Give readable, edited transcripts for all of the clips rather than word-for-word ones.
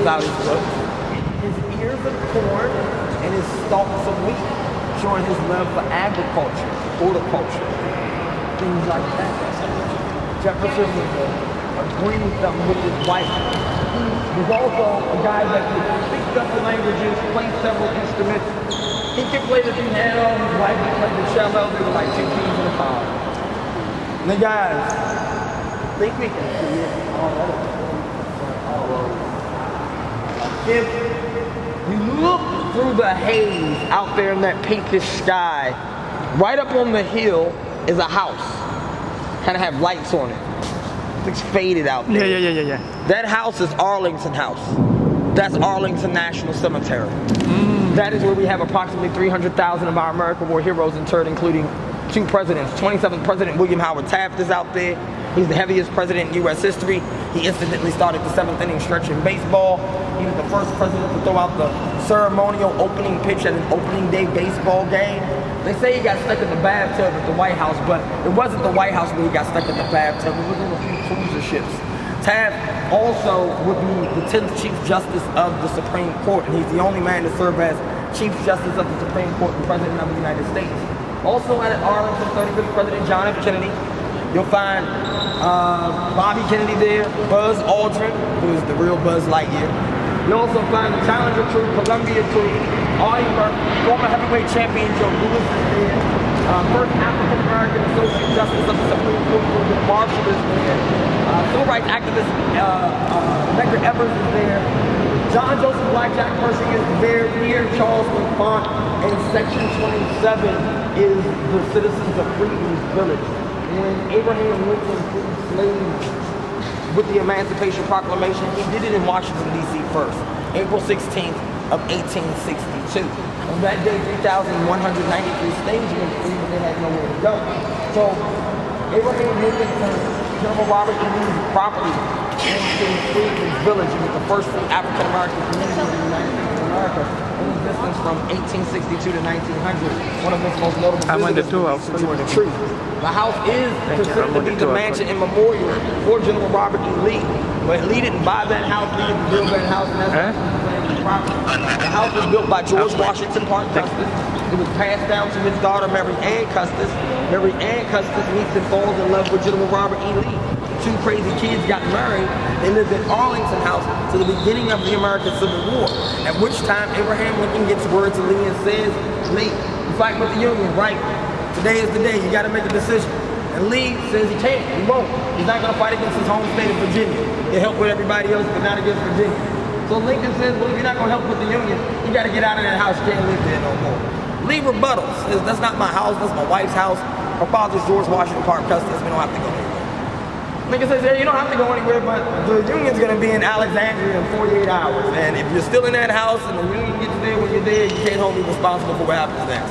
pulls out his books, his ears of corn and his stalks of wheat, showing his love for agriculture, horticulture, things like that. Jefferson was a green thumb with his wife. He was also a guy that could speak several languages, play several instruments. He could play the piano, his wife could play the cello. They were like two peas in a pod. Now guys, I think we can see it. If you look through the haze out there in that pinkish sky, right up on the hill is a house. Kind of have lights on it. It's faded out there. Yeah. That house is Arlington House. That's Arlington National Cemetery. That is where we have approximately 300,000 of our American war heroes interred, including 2 presidents. 27th President William Howard Taft is out there. He's the heaviest president in U.S. history. He incidentally started the 7th inning stretch in baseball. He was the first president to throw out the ceremonial opening pitch at an opening day baseball game. They say he got stuck in the bathtub at the White House, but it wasn't the White House where he got stuck in the bathtub. It was on a few cruiser ships. Taft also would be the 10th Chief Justice of the Supreme Court, and he's the only man to serve as Chief Justice of the Supreme Court and President of the United States. Also at Arlington, 35th President John F. Kennedy. You'll find Bobby Kennedy there, Buzz Aldrin, who is the real Buzz Lightyear. You'll also find the Challenger crew, Columbia crew, Artie Murphy, former heavyweight champion Joe Louis is there. First African-American Associate Justice of the Supreme Court, William Marshall is there. Civil rights activist Medgar Evers is there. John Joseph Blackjack Pershing is there. Pierre Charles LaFont. And Section 27 is the citizens of Freedom's Village. When Abraham Lincoln freed slaves with the Emancipation Proclamation, he did it in Washington, D.C. first, April 16th of 1862. On that day, 3,193 slaves were freed, but they had nowhere to go. So Abraham Lincoln turned General Robert E. Lee's property into Freedom's Village. It was the first free African-American community in the United States of America in existence from 1862 to 1900. One of its most notable the tree. The house is considered to be the mansion and memorial for General Robert E. Lee. But Lee didn't buy that house, Lee didn't build that house, and that's the property. The house was built by George Washington Parke Custis. It was passed down to his daughter, Mary Ann Custis. Mary Ann Custis meets and falls in love with General Robert E. Lee. The 2 crazy kids got married. They lived at Arlington House to the beginning of the American Civil War, at which time Abraham Lincoln gets word to Lee and says, Lee, you fight with the Union, right? Today is the day, you gotta make a decision. And Lee says he can't, he won't. He's not gonna fight against his home state of Virginia. He'll help with everybody else, but not against Virginia. So Lincoln says, well, if you're not gonna help with the Union, you gotta get out of that house, you can't live there no more. Lee rebuttals, says, that's not my house, that's my wife's house. Her father's George Washington Parke Custis, we don't have to go anywhere. Lincoln says, yeah, you don't have to go anywhere, but the Union's gonna be in Alexandria in 48 hours. And if you're still in that house and the Union gets there when you're there, you can't hold me responsible for what happens next.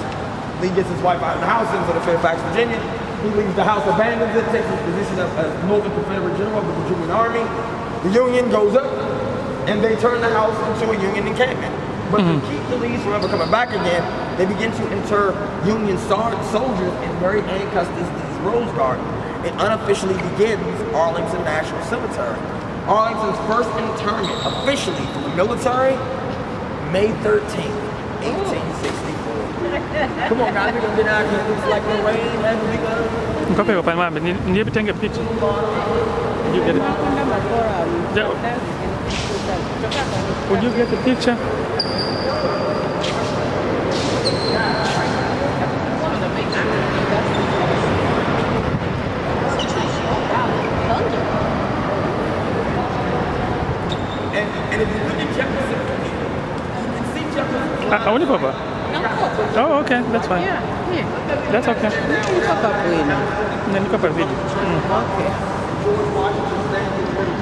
Lee gets his wife out of the house into the Fairfax, Virginia. He leaves the house, abandons it, takes his position as Northern Confederate General of the Virginian Army. The Union goes up, and they turn the house into a Union encampment. But to keep the Lees from ever coming back again, they begin to inter Union soldiers in Mary Ann Custis' Rose Garden. It unofficially begins Arlington National Cemetery. Arlington's first interment officially for the military, May 13th, 1864. Come on guys, we're gonna get out here. It looks like the rain hasn't begun. Có phải của bạn mình need to take a picture. You get it. Yeah. Would you get the picture? And if you look at Jefferson, you can see Jefferson. Only Papa? No. Oh, okay, that's fine. Yeah, here. That's okay. Then you cover video. Okay. George Washington's name is written.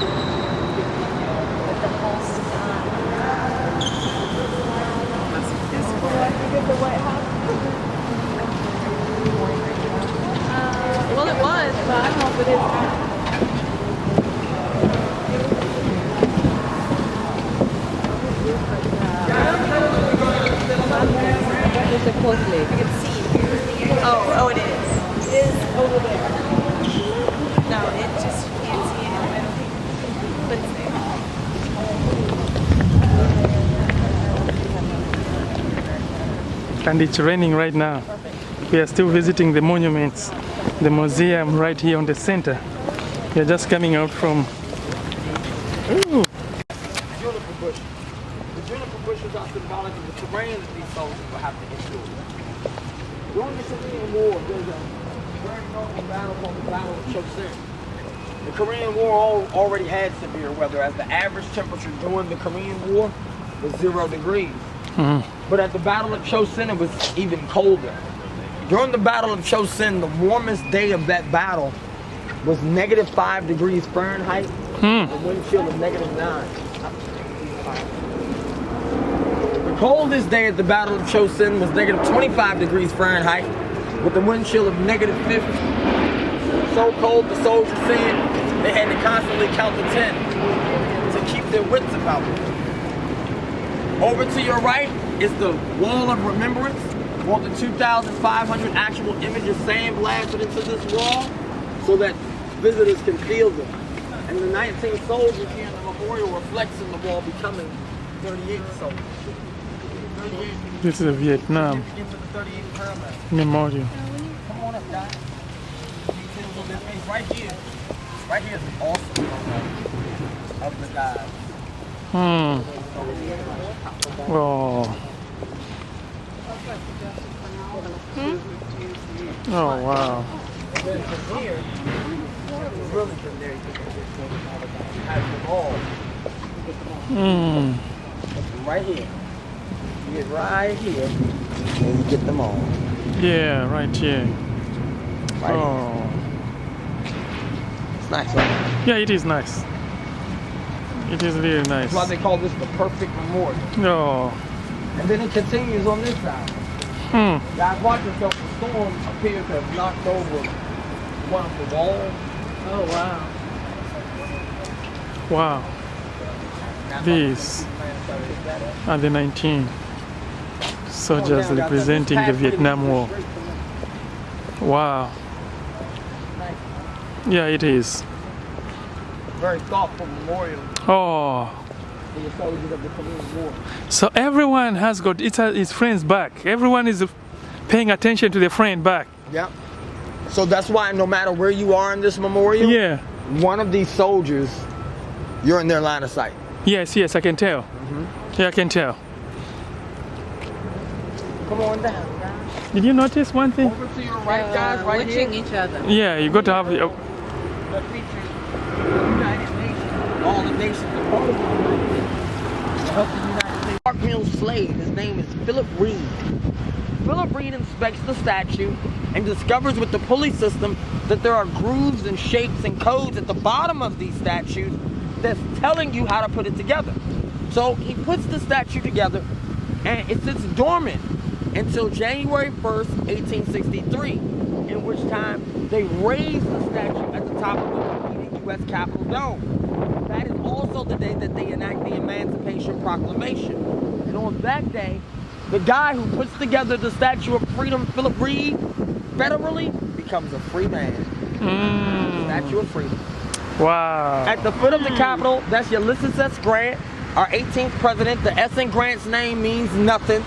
With the whole sky. Is it the White House? Well, it was, but I don't know if it is now. Listen closely. You can see. Oh, it is. It is over there. No, it just, you can't see it. But it's there. and it's raining right now. We are still visiting the monuments, the museum right here on the center. We are just coming out from. Ooh. Juniper bush. The juniper bushes are symbolic of the terrain that these soldiers will have to endure. During the Korean War, there's a very notable battle called the Battle of Chosin. The Korean War already had severe weather, as the average temperature during the Korean War was 0 degrees. But at the Battle of Chosin, it was even colder. During the Battle of Chosin, the warmest day of that battle was -5 degrees Fahrenheit, a wind chill of -9. The coldest day at the Battle of Chosin was -25 degrees Fahrenheit, with a wind chill of -50. So cold, the soldiers said they had to constantly count to 10 to keep their wits about them. Over to your right is the Wall of Remembrance. More than 2,500 actual images sandblasted into this wall so that visitors can feel them. And the 19 soldiers here in the memorial reflects in the wall, becoming 38 soldiers. 38. This is Vietnam Into the 38 paramount. Memorial. Come on up, guys. Details on this face right here. Right here is an awesome photo of the guys. Oh. Oh wow. And then from here, really from there, you can have them all. But from right here, you get right here, and you get them all. Yeah, right here. Right here. Oh. It's nice, right? Yeah, it is nice. It is really nice. That's why they call this the perfect memorial. Oh. And then it continues on this side. Guys, watch yourself. The storm appears to have knocked over one of the walls. Oh, wow. Wow. That's These why are the 19 soldiers representing the Vietnam War. Wow. Yeah, it is. Very thoughtful memorial Oh. for the soldiers of the Korean War. So everyone has got his friends back. Everyone is paying attention to their friend back. Yeah. So that's why no matter where you are in this memorial, Yeah. one of these soldiers, you're in their line of sight. Yes, yes, I can tell. Yeah, I can tell. Come on down, guys. Did you notice one thing? Over to your right, guys, right watching here. each other. Yeah, you got to have. That features the United Nations. All the nations are part of the United Nations. To help the United States. Park Mill slave, his name is Philip Reed. Philip Reed inspects the statue and discovers with the pulley system that there are grooves and shapes and codes at the bottom of these statues that's telling you how to put it together. So he puts the statue together and it sits dormant until January 1st, 1863, in which time they raised the statue at the top of the U.S. Capitol Dome. That is also the day that they enact the Emancipation Proclamation. And on that day, the guy who puts together the Statue of Freedom, Philip Reed, federally becomes a free man. Statue of Freedom. Wow. At the foot of the Capitol, that's Ulysses S. Grant, our 18th president. The S in Grant's name means nothing.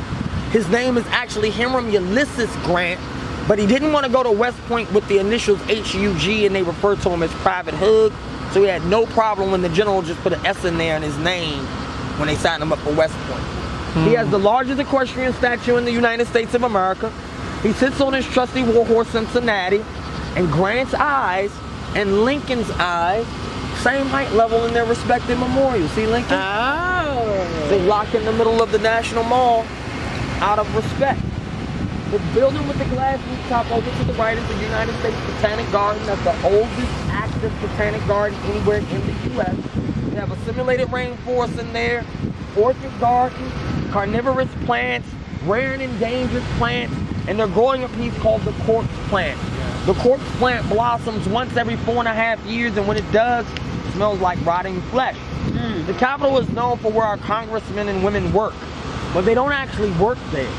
His name is actually Hiram Ulysses Grant, but he didn't want to go to West Point with the initials HUG, and they referred to him as Private Hug. So he had no problem when the general just put an S in there in his name when they signed him up for West Point. He has the largest equestrian statue in the United States of America. He sits on his trusty warhorse Cincinnati, and Grant's eyes and Lincoln's eyes, same height level in their respective memorials. See Lincoln? Oh. They lock in the middle of the National Mall out of respect. The building with the glass rooftop over to the right is the United States Botanic Garden. That's the oldest active botanic garden anywhere in the U.S. They have a simulated rainforest in there, orchid garden, carnivorous plants, rare and endangered plants, and they're growing a piece called the corpse plant. The corpse plant blossoms once every 4.5 years, and when it does, it smells like rotting flesh. The Capitol is known for where our congressmen and women work, but they don't actually work there.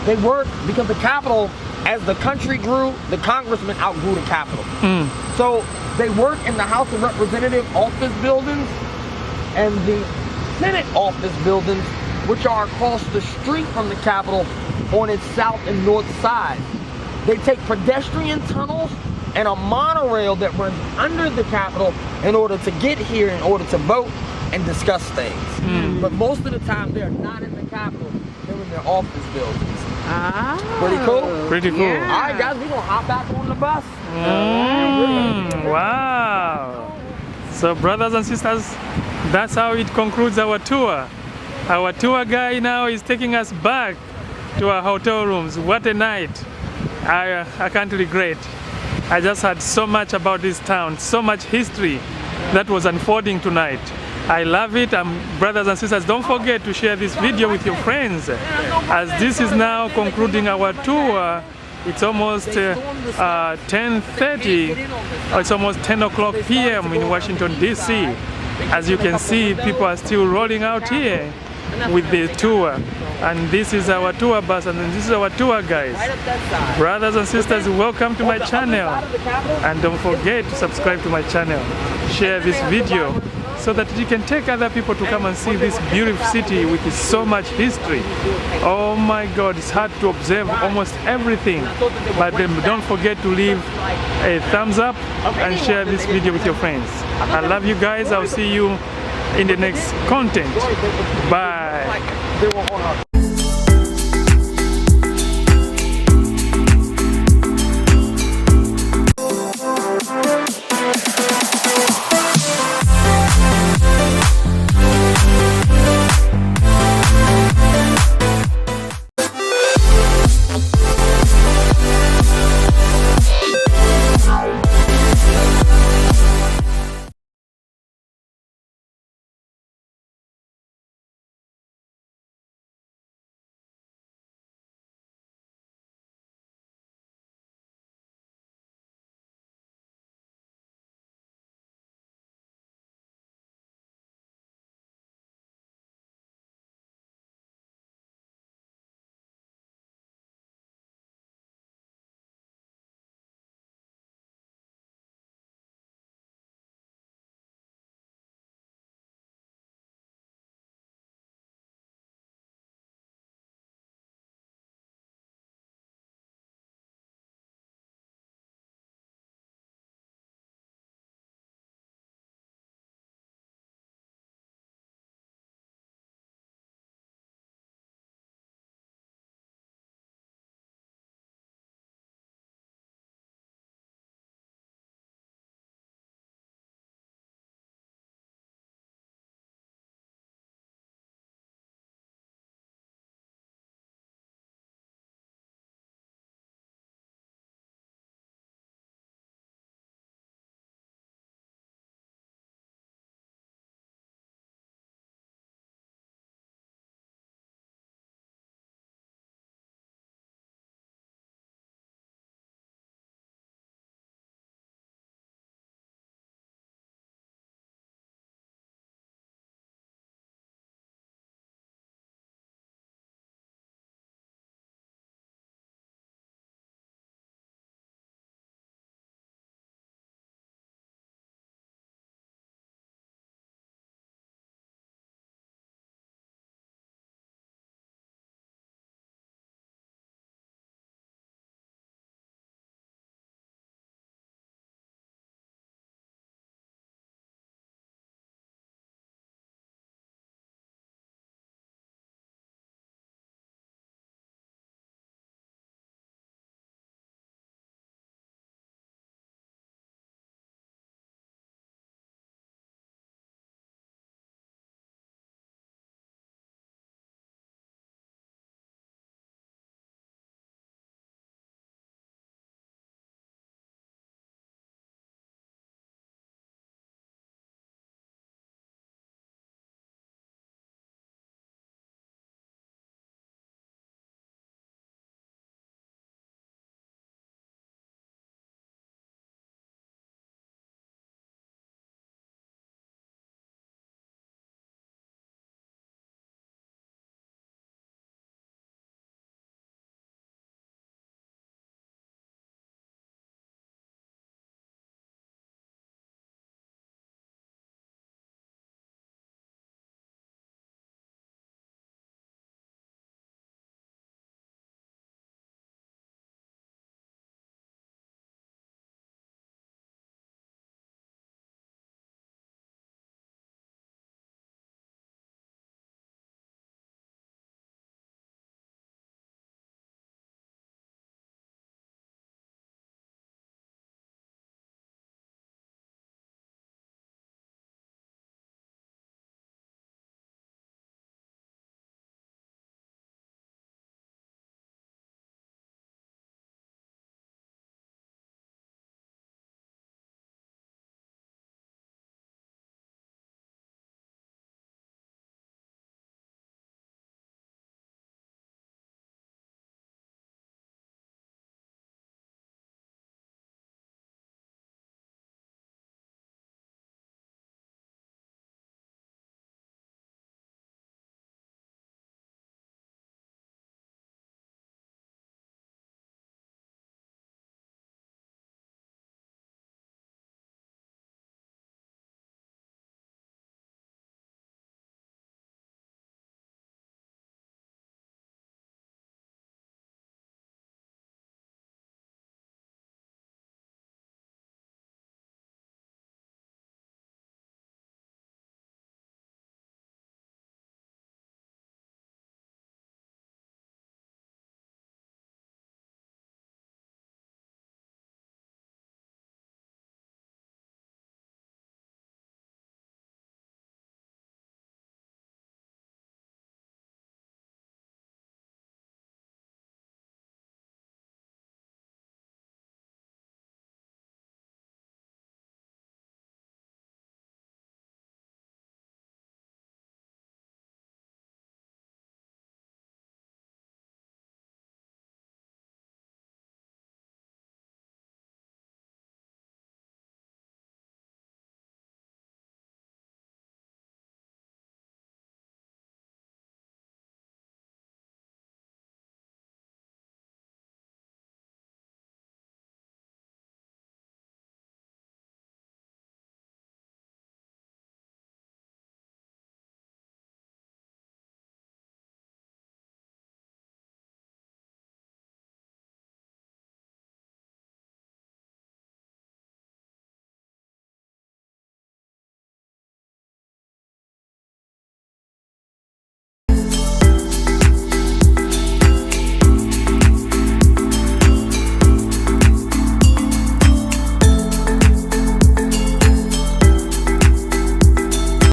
They work because the Capitol, as the country grew, the congressmen outgrew the Capitol. So they work in the House of Representative office buildings and the Senate office buildings, which are across the street from the Capitol, on its south and north side. They take pedestrian tunnels and a monorail that runs under the Capitol in order to get here, in order to vote and discuss things. But most of the time, they're not in the Capitol. They're in their office buildings. Pretty cool? Pretty cool. Yeah. All right, guys, we're going to hop back on the bus. Wow. So brothers and sisters, that's how it concludes our tour. Our tour guy now is taking us back to our hotel rooms. What a night. I can't regret. I just heard so much about this town, so much history that was unfolding tonight. I love it. Brothers and sisters, don't forget to share this video with your friends. As this is now concluding our tour, it's almost 10:30, or it's almost 10 o'clock p.m. in Washington, D.C. As you can see, people are still rolling out here with the tour. And this is our tour bus, and this is our tour guys. Brothers and sisters, welcome to my channel. And don't forget to subscribe to my channel. Share this video so that you can take other people to come and see this beautiful city with so much history. Oh my God, it's hard to observe almost everything. But then don't forget to leave a thumbs up and share this video with your friends. I love you guys. I'll see you in the next content. Bye.